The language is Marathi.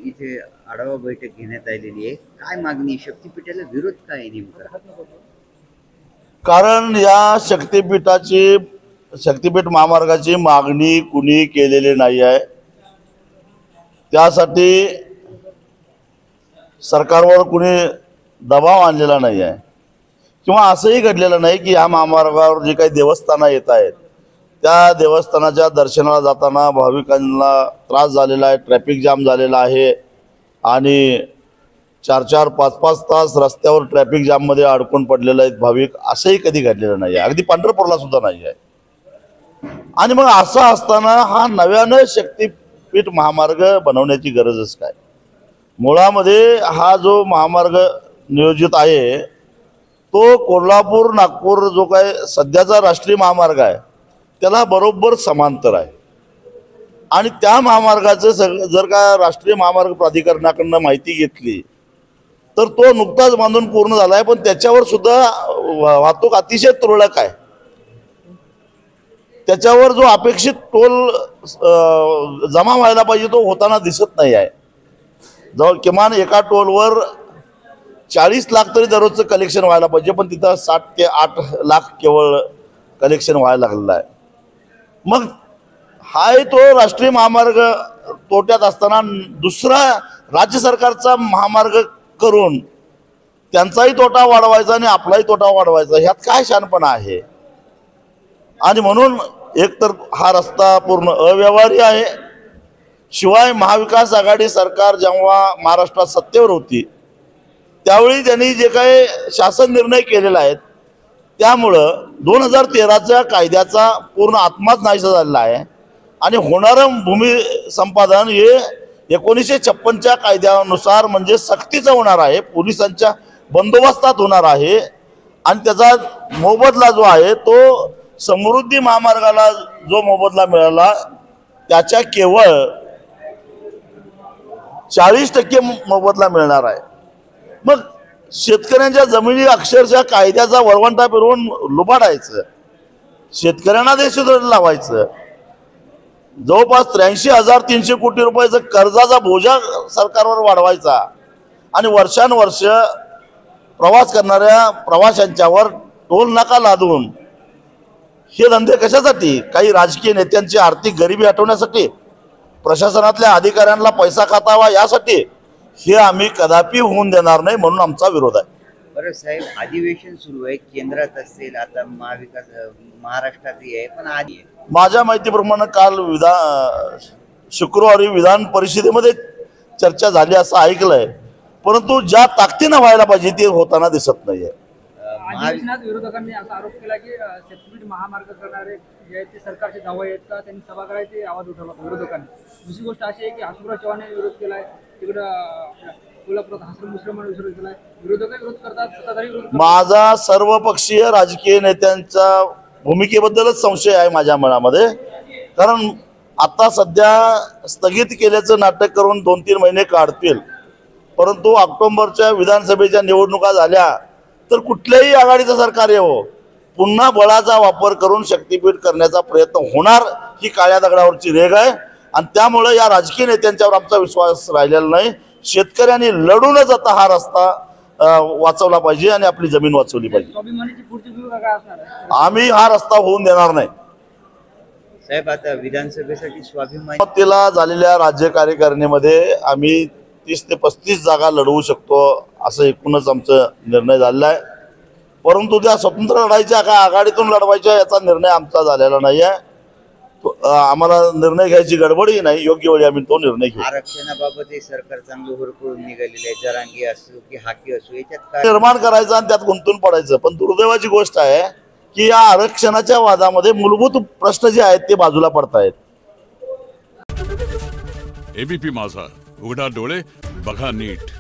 इथे आढावा बैठक घेण्यात आलेली आहे। काय मागणी, शक्तीपीठाला विरोध काय आहे नेमका? कारण या शक्तीपीठ महामार्गाची मागणी कुणी केलेली नाही आहे। त्यासाठी सरकारवर कुणी दबाव आणलेला नाही आहे किंवा असंही घडलेलं नाही की या महामार्गावर जे काही देवस्थानं येत आहेत त्या देवस्थानाच्या दर्शनाला जाताना भाविकांना त्रास झालेला आहे, ट्रॅफिक जाम झालेला आहे आणि 4-4, 5-5 तास रस्त्यावर ट्रॅफिक जाममध्ये अडकून पडलेले आहेत भाविक। असंही कधी घडलेलं नाही आहे, अगदी पंढरपूरला सुद्धा नाही आहे। आणि मग असं असताना हा नव्यानं शक्तीपीठ महामार्ग बनवण्याची गरजच काय? मुळामध्ये हा जो महामार्ग नियोजित आहे तो कोल्हापूर नागपूर जो काय सध्याचा राष्ट्रीय महामार्ग आहे त्याला बरोबर समांतर आहे। आणि त्या महामार्गाचं जर का राष्ट्रीय महामार्ग प्राधिकरणाकडून माहिती घेतली तर तो नुकताच बांधून पूर्ण झाला आहे, पण त्याच्यावर सुद्धा वाहतूक अतिशय तुरळक आहे। त्याच्यावर जो अपेक्षित टोल जमा व्हायला पाहिजे तो होताना दिसत नाही आहे। जवळ किमान एका टोलवर 40 लाख तरी दररोजचं कलेक्शन व्हायला पाहिजे, पण तिथं 7 ते 8 लाख केवळ कलेक्शन व्हायला लागलेलं आहे। मग हाय तो राष्ट्रीय महामार्ग तोट्यात असताना दुसरा राज्य सरकारचा महामार्ग करून त्यांचाही तोटा वाढवायचा आणि आपलाही तोटा वाढवायचा, ह्यात काय शहाणपणा आहे? आणि म्हणून एकतर हा रस्ता पूर्ण अव्यवहारी आहे, शिवाय महाविकास आघाडी सरकार जेव्हा महाराष्ट्रात सत्तेवर होती त्यावेळी त्यांनी जे काही शासन निर्णय केलेला आहे त्यामुळं 2013च्या कायद्याचा पूर्ण आत्माच नाहीसा झालेला आहे आणि होणारं भूमी संपादन हे 1956च्या कायद्यानुसार म्हणजे सक्तीचं होणार आहे, पोलिसांच्या बंदोबस्तात होणार आहे। आणि त्याचा मोबदला जो आहे तो समृद्धी महामार्गाला जो मोबदला मिळाला त्याच्या केवळ 40% मोबदला मिळणार आहे। मग शेतकऱ्यांच्या जमिनी अक्षरशः कायद्याचा वरवंटा फिरवून लुबाडायचं, शेतकऱ्यांना देशद्रोही लावायचं, जवळपास 83,300 कोटी रुपयाचा कर्जाचा बोजा सरकारवर वाढवायचा आणि वर्षानुवर्ष प्रवास करणाऱ्या प्रवाशांच्यावर टोल नाका लादून हे धंदे कशासाठी? काही राजकीय नेत्यांची आर्थिक गरिबी हटवण्यासाठी, प्रशासनातल्या अधिकाऱ्यांना पैसा खातावा यासाठी? हे आम्ही कदापि होऊन देणार नाही, म्हणून आमचा विरोध आहे। बरं साहेब, अधिवेशन सुरू आहे, केंद्रात असेल, आता महाराष्ट्रातही आहे, पण आधी माझ्या माहितीप्रमाणे काल शुक्रवारी विधान परिषदेमध्ये चर्चा झाली असं ऐकलंय, परंतु ज्या ताकदीनं व्हायला पाहिजे ते होताना दिसत नाहीये। अधिवेशनात विरोधकांनी असा आरोप केला की शक्तीपीठ महामार्ग करणारे जे ते सरकारचे दावा आहेत का त्यांनी सभागृहात आवाज उठवला विरोधकांनी। दुसरी गोष्ट अशी आहे की हसमुख चव्हाण विरोध केलाय, तिकडं कोल्हापुरात हसन मुश्रीफांनी विरोध केलाय, विरोधक विरोध करतात, सत्ताधारी विरोध करतात। माझा सर्वपक्षीय राजकीय नेत्यांच्या भूमिकेबद्दलच संशय आहे माझ्या मनामध्ये, कारण आता सध्या स्थगित केल्याचं नाटक करून 2-3 महिने काढतील, परंतु ऑक्टोबरच्या विधानसभेच्या निवडणुका झाल्या तर कुठल्याही आघाडीचं सरकार येवो पुन्हा बळाचा वापर करून शक्तीपीठ करण्याचा प्रयत्न होणार, ही काळ्या दगडावरची रेघ आहे। आणि त्यामुळे या राजकीय नेत्यांच्यावर आमचा विश्वास राहिलेला नाही। शेतकऱ्यांनी लढूनच आता हा रस्ता वाचवला पाहिजे आणि आपली जमीन वाचवली पाहिजे। स्वाभिमानीची पुढची भूमिका काय असणार आहे? आम्ही हा रस्ता होऊन देणार नाही साहेब। आता विधानसभेसाठी स्वाभिमानी तिला झालेल्या राज्य कार्यकारिणीमध्ये आम्ही 30 ते 35 जागा लढवू शकतो असं एकूणच आमचा निर्णय झालेला आहे, परंतु त्या स्वतंत्र लढायच्या का आघाडीतून लढवायच्या याचा निर्णय आमचा झालेला नाही आहे। आम्हाला निर्णय घ्यायची गडबडही नाही, योग्य वेळी आम्ही तो निर्णय घेऊ। आरक्षणाबाबत सरकार चांगलं हुरकळून निघालेलं आहे, जरांगी असो की हाकी असो, याच्यात काय निर्माण करायचं आणि त्यात गुंतून पडायचं। पण दुर्दैवाची गोष्ट आहे की या आरक्षणाच्या वादामध्ये मूलभूत प्रश्न जे आहेत ते बाजूला पडतायत। एबीपी माझा, उघडा डोळे बघा नीट।